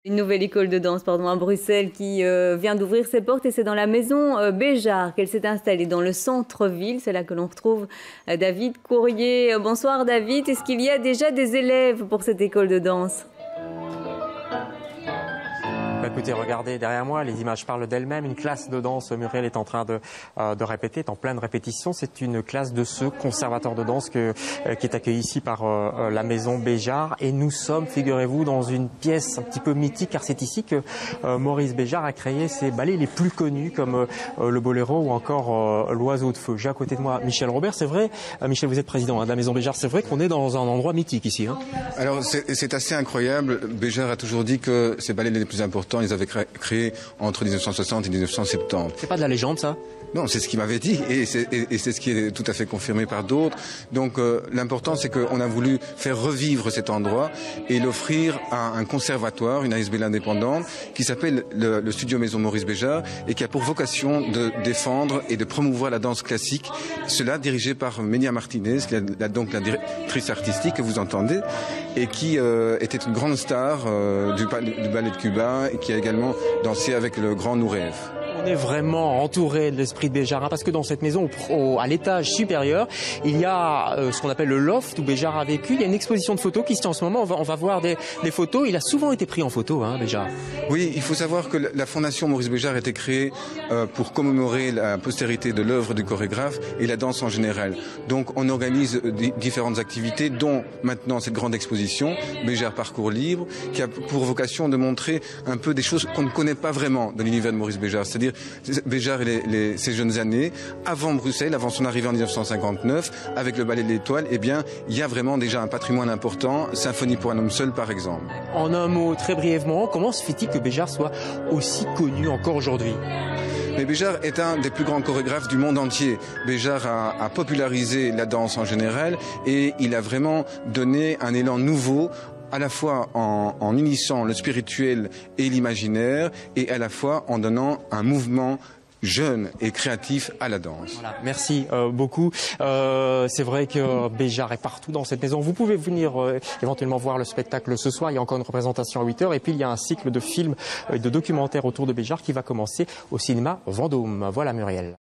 Une nouvelle école de danse à Bruxelles qui vient d'ouvrir ses portes et c'est dans la maison Béjart qu'elle s'est installée dans le centre-ville. C'est là que l'on retrouve David Courrier. Bonsoir David, est-ce qu'il y a déjà des élèves pour cette école de danse ? Écoutez, regardez derrière moi, les images parlent d'elles-mêmes. Une classe de danse, Muriel est en train de répéter, est en pleine répétition. C'est une classe de ce conservateur de danse qui est accueilli ici par la maison Béjart. Et nous sommes, figurez-vous, dans une pièce un petit peu mythique, car c'est ici que Maurice Béjart a créé ses ballets les plus connus, comme le Boléro ou encore l'Oiseau de feu. J'ai à côté de moi Michel Robert. C'est vrai, Michel, vous êtes président de la maison Béjart. C'est vrai qu'on est dans un endroit mythique ici. Hein. Alors, c'est assez incroyable. Béjart a toujours dit que ses ballets les plus importants, ils avaient créé entre 1960 et 1970. C'est pas de la légende, ça ? Non, c'est ce qu'il m'avait dit et c'est ce qui est tout à fait confirmé par d'autres. Donc l'important, c'est qu'on a voulu faire revivre cet endroit et l'offrir à un conservatoire, une ASBL indépendante, qui s'appelle le Studio Maison Maurice Béjart et qui a pour vocation de défendre et de promouvoir la danse classique. Cela dirigé par Ménia Martinez, qui est donc la directrice artistique que vous entendez et qui était une grande star du ballet de Cuba et qui a également dansé avec le grand Nureyev. On est vraiment entouré de l'esprit de Béjart, hein, parce que dans cette maison, à l'étage supérieur, il y a ce qu'on appelle le loft où Béjart a vécu. Il y a une exposition de photos qui se tient en ce moment. On va voir des photos. Il a souvent été pris en photo, hein, Béjart. Oui, il faut savoir que la fondation Maurice Béjart a été créée pour commémorer la postérité de l'œuvre du chorégraphe et la danse en général. Donc on organise différentes activités, dont maintenant cette grande exposition, Béjart Parcours Libre, qui a pour vocation de montrer un peu des choses qu'on ne connaît pas vraiment de l'univers de Maurice Béjart. C'est-à-dire Béjart et ses jeunes années, avant Bruxelles, avant son arrivée en 1959, avec le ballet de l'Étoile, eh bien, il y a vraiment déjà un patrimoine important, Symphonie pour un homme seul par exemple. En un mot, très brièvement, comment se fait-il que Béjart soit aussi connu encore aujourd'hui ? Mais Béjart est un des plus grands chorégraphes du monde entier. Béjart a popularisé la danse en général et il a vraiment donné un élan nouveau à la fois en unissant le spirituel et l'imaginaire et à la fois en donnant un mouvement jeune et créatif à la danse. Voilà, merci beaucoup. C'est vrai que Béjart est partout dans cette maison. Vous pouvez venir éventuellement voir le spectacle ce soir. Il y a encore une représentation à 8h. Et puis il y a un cycle de films et de documentaires autour de Béjart qui va commencer au cinéma Vendôme. Voilà Muriel.